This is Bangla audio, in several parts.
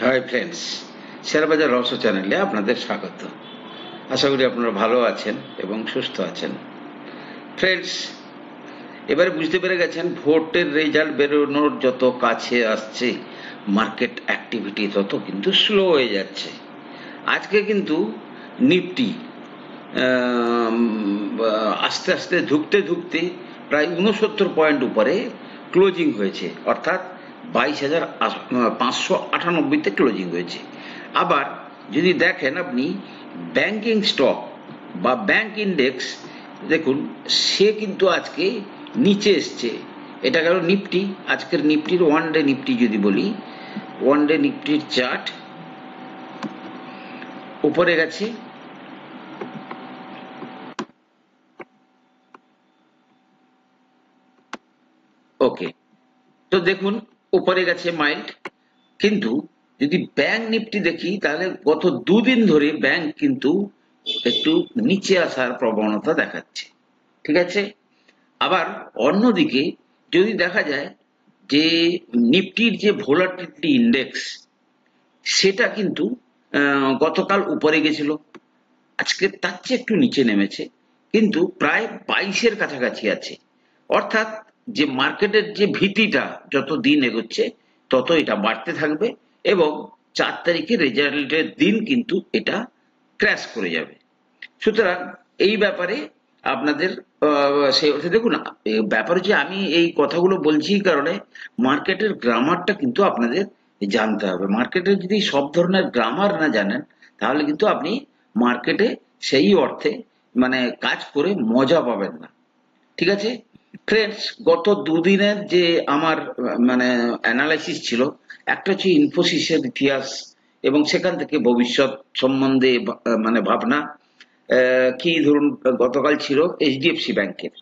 হাই ফ্রেন্ডস, শেয়ারবাজার রহস্য চ্যানেলে আপনাদের স্বাগত। আশা করি আপনারা ভালো আছেন এবং সুস্থ আছেন। ফ্রেন্ডস, এবারে বুঝতে পেরে গেছেন ভোটের রেজাল্ট বেরোনোর যত কাছে আসছে মার্কেট অ্যাক্টিভিটি তত কিন্তু স্লো হয়ে যাচ্ছে। আজকে কিন্তু নিফটি আস্তে আস্তে ধুকতে ধুকতে প্রায় 69 পয়েন্ট উপরে ক্লোজিং হয়েছে, অর্থাৎ 22,598-তে ক্লোজিং হয়েছে। আবার যদি দেখেন আপনি ব্যাংকিং স্টক বা ব্যাংক ইন্ডেক্স দেখুন, সে কিন্তু আজকে নিচে এসছে। এটা গেল নিফটি। আজকের নিফটির ওয়ান ডে নিফটি যদি বলি, ওয়ান ডে নিফটির চার্ট উপরে গেছে, ওকে। তো দেখুন উপরে গেছে মাইল্ড, কিন্তু যদি ব্যাংক নিফটি দেখি তাহলে গত দুদিন ধরে ব্যাংক কিন্তু একটু নিচে আসার প্রবণতা দেখাচ্ছে, ঠিক আছে। আবার অন্যদিকে যদি দেখা যায় যে নিফটির যে ভোলাটিলিটি ইন্ডেক্স, সেটা কিন্তু গতকাল উপরে গেছিল, আজকে তার চেয়ে একটু নিচে নেমেছে, কিন্তু প্রায় 22-এর কাছাকাছি আছে। অর্থাৎ যে মার্কেটের যে ভীতিটা যত দিন এগোচ্ছে তত এটা বাড়তে থাকবে এবং 4 তারিখে রেজাল্টের দিন কিন্তু এটা ক্র্যাশ করে যাবে। সুতরাং এই ব্যাপারে আপনাদের সে অর্থে দেখুন, ব্যাপার হচ্ছে আমি এই কথাগুলো বলছি এই কারণে মার্কেটের গ্রামারটা কিন্তু আপনাদের জানতে হবে। মার্কেটের যদি সব ধরনের গ্রামার না জানেন তাহলে কিন্তু আপনি মার্কেটে সেই অর্থে মানে কাজ করে মজা পাবেন না, ঠিক আছে। ফ্রেন্ডস, গত দুদিনের যে আমার মানে অ্যানালাইসিস ছিল, একটা হচ্ছে ইনফোসিসের ইতিহাস এবং সেখান থেকে ভবিষ্যৎ সম্বন্ধে মানে ভাবনা। কি ধরুন, গতকাল ছিল এইচডিএফসি ব্যাংকের।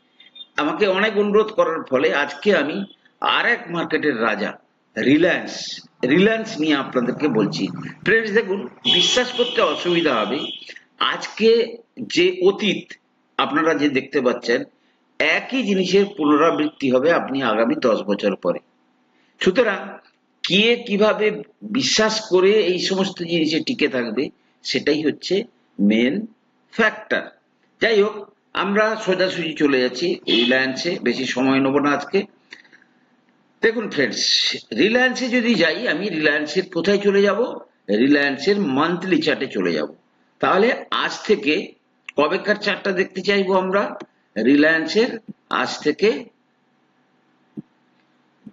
আমাকে অনেক অনুরোধ করার ফলে আজকে আমি আর এক মার্কেটের রাজা রিলায়েন্স রিলায়েন্স নিয়ে আপনাদেরকে বলছি। ফ্রেন্ডস দেখুন, বিশ্বাস করতে অসুবিধা হবে, আজকে যে অতীত আপনারা যে দেখতে পাচ্ছেন একই জিনিসের পুনরাবৃত্তি হবে আপনি আগামী 10 বছর পরে। সুতরাং কে কিভাবে বিশ্বাস করে এই সমস্ত জিনিসে টিকে থাকবে সেটাই হচ্ছে মেন ফ্যাক্টর। যাই হোক, আমরা সোজাসুজি চলে যাচ্ছি রিলায়েন্সে, বেশি সময় নেব না আজকে। দেখুন ফ্রেন্ডস, রিলায়েন্সে যদি যাই, আমি রিলায়েন্সের কোথায় চলে যাব, রিলায়েন্সের মান্থলি চার্টে চলে যাব। তাহলে আজ থেকে কবেকার চার্টটা দেখতে চাইবো আমরা, রিলায়েন্সের আজ থেকে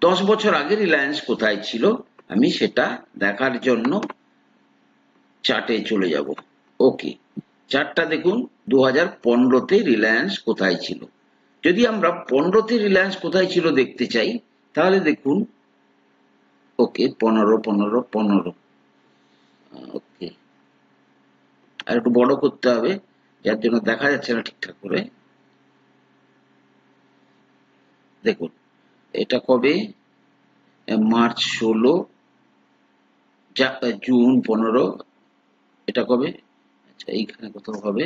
10 বছর আগে রিলায়েন্স কোথায় ছিল আমি সেটা দেখার জন্য চার্টে চলে যাব। ওকে, চার্টটা দেখুন 2015-তে রিলায়েন্স কোথায় ছিল। যদি আমরা 15-তে রিলায়েন্স কোথায় ছিল দেখতে চাই তাহলে দেখুন, ওকে 15, ওকে, আর একটু বড় করতে হবে যার জন্য দেখা যাচ্ছে না ঠিকঠাক করে। দেখুন এটা কবে, মার্চ 16, জুন 15, এটা কবে, আচ্ছা এইখানে কোথাও হবে।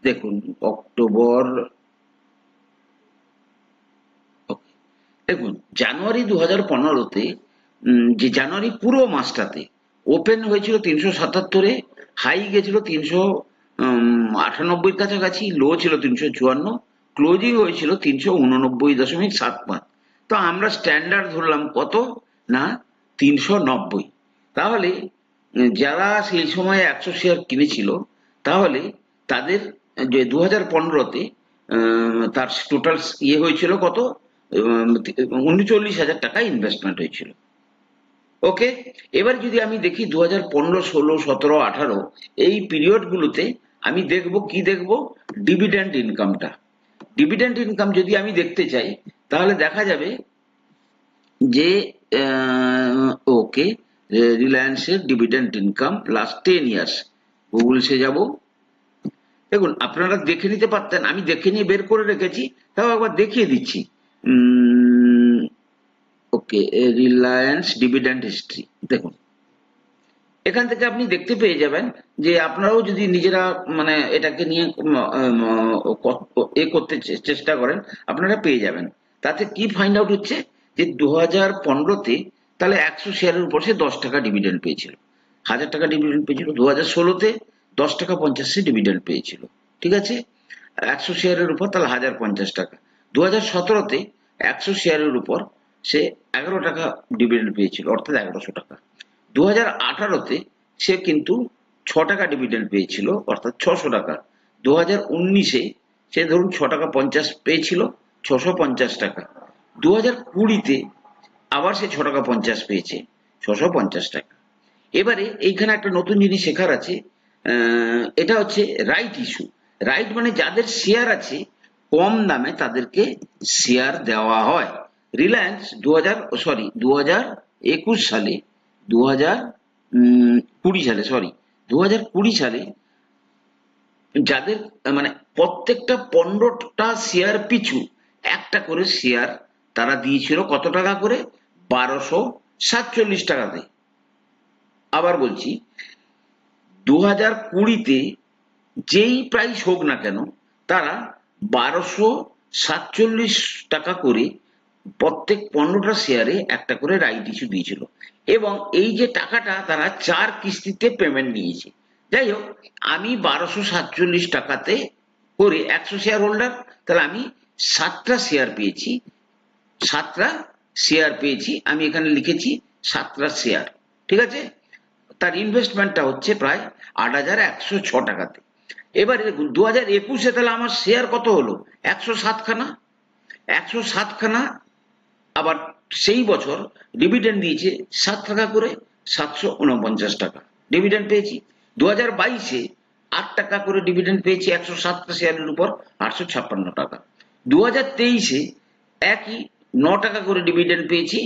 দেখুন অক্টোবর, দেখুন জানুয়ারি 2015-তে যে জানুয়ারি পুরো মাসটাতে ওপেন হয়েছিল 377-এ, হাই গেছিল 398 কাছাকাছি, লো ছিল 354, ক্লোজিং হয়েছিল 389.75। তো আমরা স্ট্যান্ডার্ড ধরলাম কত না 390। তাহলে যারা সেই সময় 100 শেয়ার কিনেছিল তাহলে তাদের যে 2015-তে তার টোটাল ইয়ে হয়েছিল কত, 39,000 টাকা ইনভেস্টমেন্ট হয়েছিল। ওকে, এবার যদি আমি দেখি 2015, 16, 17, 18 এই পিরিয়ড গুলোতে আমি দেখব কি দেখব, ডিভিডেন্ড ইনকামটা। ডিভিডেন্ড ইনকাম যদি আমি দেখতে চাই তাহলে দেখা যাবে যে ওকে, রিলায়েন্সের ডিভিডেন্ড ইনকাম লাস্ট 10 ইয়ার্স, গুগলসে যাব। দেখুন আপনারা দেখে নিতে পারতেন, আমি দেখে নিয়ে বের করে রেখেছি, তাও একবার দেখিয়ে দিচ্ছি। ওকে, রিলায়েন্স ডিভিডেন্ড হিস্ট্রি দেখুন, এখান থেকে আপনি দেখতে পেয়ে যাবেন যে আপনারাও যদি নিজেরা মানে এটাকে নিয়ে করতে চেষ্টা করেন আপনারা পেয়ে যাবেন। তাতে কি ফাইন্ড আউট হচ্ছে যে 2015-তে তাহলে 100 শেয়ারের উপর সে 10 টাকা ডিভিডেন্ড পেয়েছিল, 1000 টাকা ডিভিডেন্ড পেয়েছিল। 2016-তে 10 টাকা 50 ডিভিডেন্ড পেয়েছিল, ঠিক আছে, 100 শেয়ারের উপর, তাহলে 1050 টাকা। 2017-তে 100 শেয়ারের উপর সে 11 টাকা ডিভিডেন্ড পেয়েছিল, অর্থাৎ 1100 টাকা। 2018-তে সে কিন্তু 6 টাকা ডিভিডেন্ড পেয়েছিল, অর্থাৎ 600 টাকা। 2019-এ সে ধরুন 6 টাকা 50 পেয়েছিল, 650 টাকা। 2020-তে আবার সে 6 টাকা 50 পেয়েছে, 650 টাকা। এবারে এইখানে একটা নতুন জিনিস শেখার আছে, এটা হচ্ছে রাইট ইস্যু। রাইট মানে যাদের শেয়ার আছে কম দামে তাদেরকে শেয়ার দেওয়া হয়। রিলায়েন্স 2021 সালে 2020 সালে যাদের মানে প্রত্যেকটা 15টা শেয়ার পিছু একটা করে শেয়ার তারা দিয়েছিল কত টাকা করে? 1247 টাকাতে। আবার বলছি, 2020-তে যেই প্রাইস হোক না কেন তারা 1247 টাকা করে প্রত্যেক 15টা শেয়ারে একটা করে রাইট ইস্যু দিয়েছিল, এবং এই যে টাকাটা তারা 4 কিস্তিতে পেমেন্ট নিয়েছে। যাই হোক, আমি 1247 টাকাতে করে 100 শেয়ার হোল্ডার, তাহলে আমি 7টা শেয়ার পেয়েছি, 7টা শেয়ার পেয়েছি, আমি এখানে লিখেছি 7টা শেয়ার, ঠিক আছে। তার ইনভেস্টমেন্টটা হচ্ছে প্রায় 8106 টাকাতে। এবারে দেখুন 2021-এ তাহলে আমার শেয়ার কত হলো? 107 খানা। 107 খানা, আবার সেই বছর ডিভিডেন্ড দিয়েছে 7 টাকা করে, 749 টাকা ডিভিডেন্ড পেয়েছি। 2022-এ 8 টাকা করে ডিভিডেন্ড পেয়েছি 107টা শেয়ারের উপর, 856 টাকা। 2023-এ একই 9 টাকা করে ডিভিডেন্ড পেয়েছি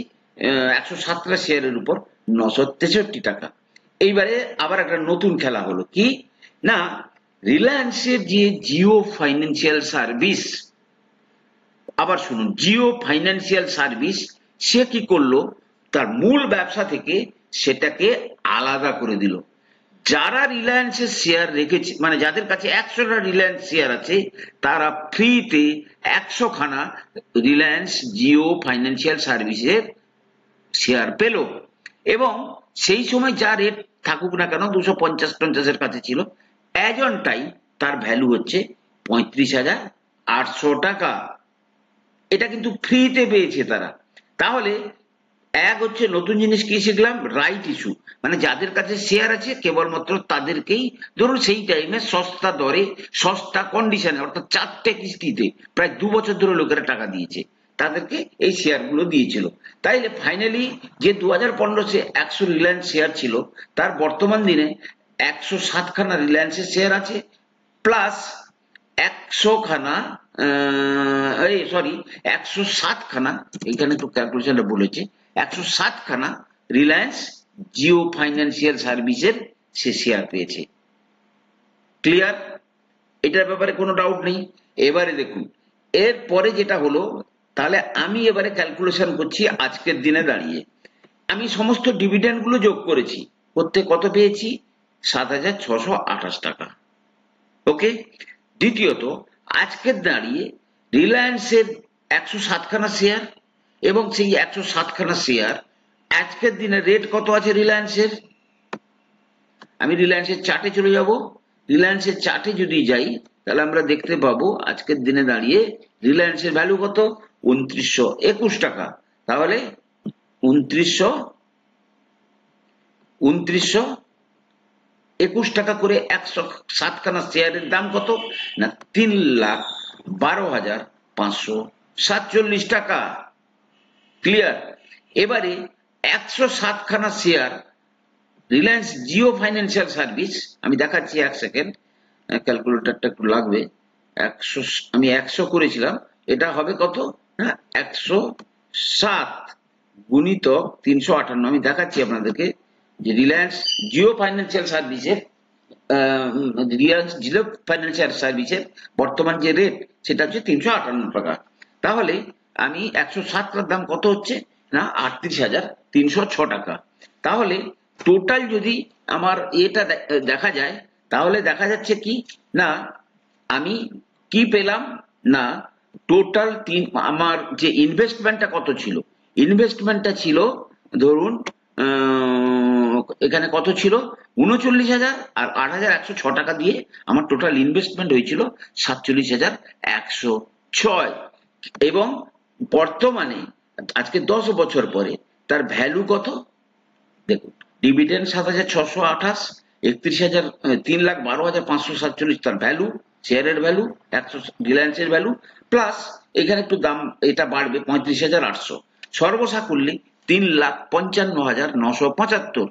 107টা শেয়ারের উপর, 963 টাকা। এইবারে আবার একটা নতুন খেলা হলো কি না, রিলায়েন্সের যে জিও ফাইন্যান্সিয়াল সার্ভিস, আবার শুনুন, জিও ফাইন্যান্সিয়াল সার্ভিস সে কি করলো, তার মূল ব্যবসা থেকে সেটাকে আলাদা করে দিল। যারা রিলায়েন্সের শেয়ার রেখেছে, মানে যাদের কাছে 100টা রিলায়েন্স শেয়ার আছে, তারা ফ্রিতে 100 খানা রিলায়েন্স জিও ফাইন্যান্সিয়াল সার্ভিসের শেয়ার পেল। এবং সেই সময় যা রেট থাকুক না কেন, 250-50-এর কাছে ছিল, এজনটাই তার ভ্যালু হচ্ছে 35,800 টাকা। এটা কিন্তু ফ্রিতে পেয়েছে তারা। তাহলে এক হচ্ছে নতুন জিনিস কি শিখলাম, রাইট ইস্যু, মানে যাদের কাছে শেয়ার আছে কেবলমাত্র তাদেরকেই, ধরুন সেই টাইমে সস্তা দরে সস্তা কন্ডিশনে, অর্থাৎ 4টে কিস্তিতে প্রায় 2 বছর ধরে লোকেরা টাকা দিয়েছে, তাদেরকে এই শেয়ার গুলো দিয়েছিল। তাইলে ফাইনালি যে 2015-এ 100 রিলায়েন্স শেয়ার ছিল, তার বর্তমান দিনে 107 খানা রিলায়েন্সের শেয়ার আছে, প্লাস 100 খানা, সরি 107 খানা, এইখানে তো ক্যালকুলেশনটা বলেছে, 107 খানা রিলায়েন্স জিও ফাইন্যান্সিয়াল সার্ভিসের সে শেয়ার পেয়েছে। ক্লিয়ার? এটার ব্যাপারে কোনো ডাউট নেই। এবারে দেখুন এরপরে যেটা হলো, তাহলে আমি এবারে ক্যালকুলেশন করছি আজকের দিনে দাঁড়িয়ে। আমি সমস্ত ডিভিডেন্ড গুলো যোগ করেছি, করতে কত পেয়েছি? 7,628 টাকা। ওকে। দ্বিতীয়ত, আজকের দাঁড়িয়ে রিলায়েন্সের 107 খানা শেয়ার, এবং সেই 107 খানা শেয়ার আজকের দিনে রেট কত আছে রিলায়েন্সের? আমি রিলায়েন্সের চার্টে চলে যাব। রিলায়েন্সের চার্টে যদি যাই তাহলে আমরা দেখতে পাবো আজকের দিনে দাঁড়িয়ে রিলায়েন্সের ভ্যালু কত? 2921 টাকা। তাহলে 2921 টাকা করে 107 খানা শেয়ারের দাম কত না? 3,12,547 টাকা। ক্লিয়ার? এবারে 107 খানা share Reliance Jio financial service, আমি দেখাচ্ছি, 1 সেকেন্ড, ক্যালকুলেটরটা একটু লাগবে। 100, আমি 100 করেছিলাম, এটা হবে কত না? 107 গুণিতক 358। আমি দেখাচ্ছি আপনাদেরকে যে রিলায়েন্স জিও ফাইন্যান্সিয়াল সার্ভিসের বর্তমান যে রেট সেটা হচ্ছে 358 টাকা। তাহলে আমি 107টার দাম কত হচ্ছে না? 38,306 টাকা। তাহলে টোটাল যদি আমার এটা দেখা যায়, তাহলে দেখা যাচ্ছে কি না, আমি কি পেলাম না, টোটাল আমার যে ইনভেস্টমেন্টটা কত ছিল? ইনভেস্টমেন্টটা ছিল ধরুন এখানে কত ছিল ৩৯,০০০ আর ৮,১০৬ টাকা দিয়ে আমার টোটাল ইনভেস্টমেন্ট হয়েছিল ৪৭,১০৬ এবং বর্তমানে আজকে 10 বছর পরে তার ভ্যালু কত দেখুন। ডিভিডেন্ড ৭,৬২৮, ৩১,০০০ ৩,১২,৫৪৭ তার ভ্যালু, শেয়ারের ভ্যালু ১০০, রিলায়েন্সের ভ্যালু প্লাস এখানে একটু দাম এটা বাড়বে ৩৫,৮০০, সর্বসাকুল্যে ৩,৫৫,৯৭৫।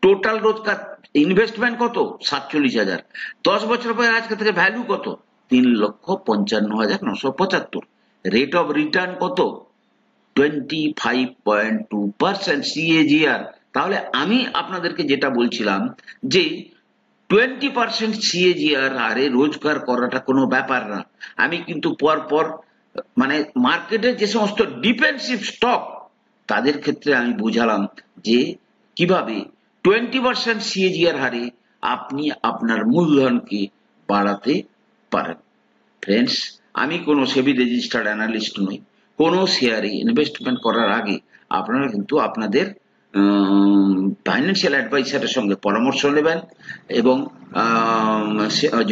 টোটাল রোজগার ইনভেস্টমেন্ট কত ৪৭,০০০। 10 বছর পরে আজকে থেকে ভ্যালু কত ৩,৫৫,৯৭৫। রেট অফ রিটার্ন কত 25.2% CAGR। তাহলে আমি আপনাদেরকে যেটা বলছিলাম যে 20% CAGR হারে রোজগার করাটা কোনো ব্যাপার না। আমি কিন্তু পরপর মানে মার্কেটে যে সমস্ত ডিফেন্সিভ স্টক তাদের ক্ষেত্রে আমি বুঝালাম যে কিভাবে 20% CAGR হারে আপনি আপনার মূলধনকে বাড়াতে পারেন। ফ্রেন্ডস, আমি কোনো সেবি রেজিস্টার্ড অ্যানালিস্ট নই। কোনো শেয়ারে ইনভেস্টমেন্ট করার আগে আপনারা কিন্তু আপনাদের ফাইন্যান্সিয়াল অ্যাডভাইসারের সঙ্গে পরামর্শ নেবেন এবং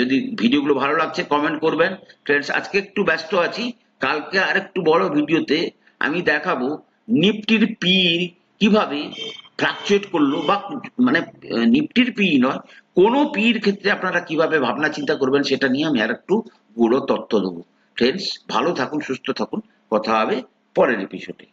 যদি ভিডিওগুলো ভালো লাগছে কমেন্ট করবেন। ফ্রেন্ডস, আজকে একটু ব্যস্ত আছি, কালকে আর একটু বড় ভিডিওতে আমি দেখাবো নিফটির পি কিভাবে ফ্লাকচুয়েট করলো বা মানে নিফটির পি নয়, কোনো পির ক্ষেত্রে আপনারা কিভাবে ভাবনা চিন্তা করবেন সেটা নিয়ে আমি আর একটু গুঁড়ো তথ্য দেবো। ফ্রেন্ডস, ভালো থাকুন, সুস্থ থাকুন, কথা হবে পরের এপিসোডে।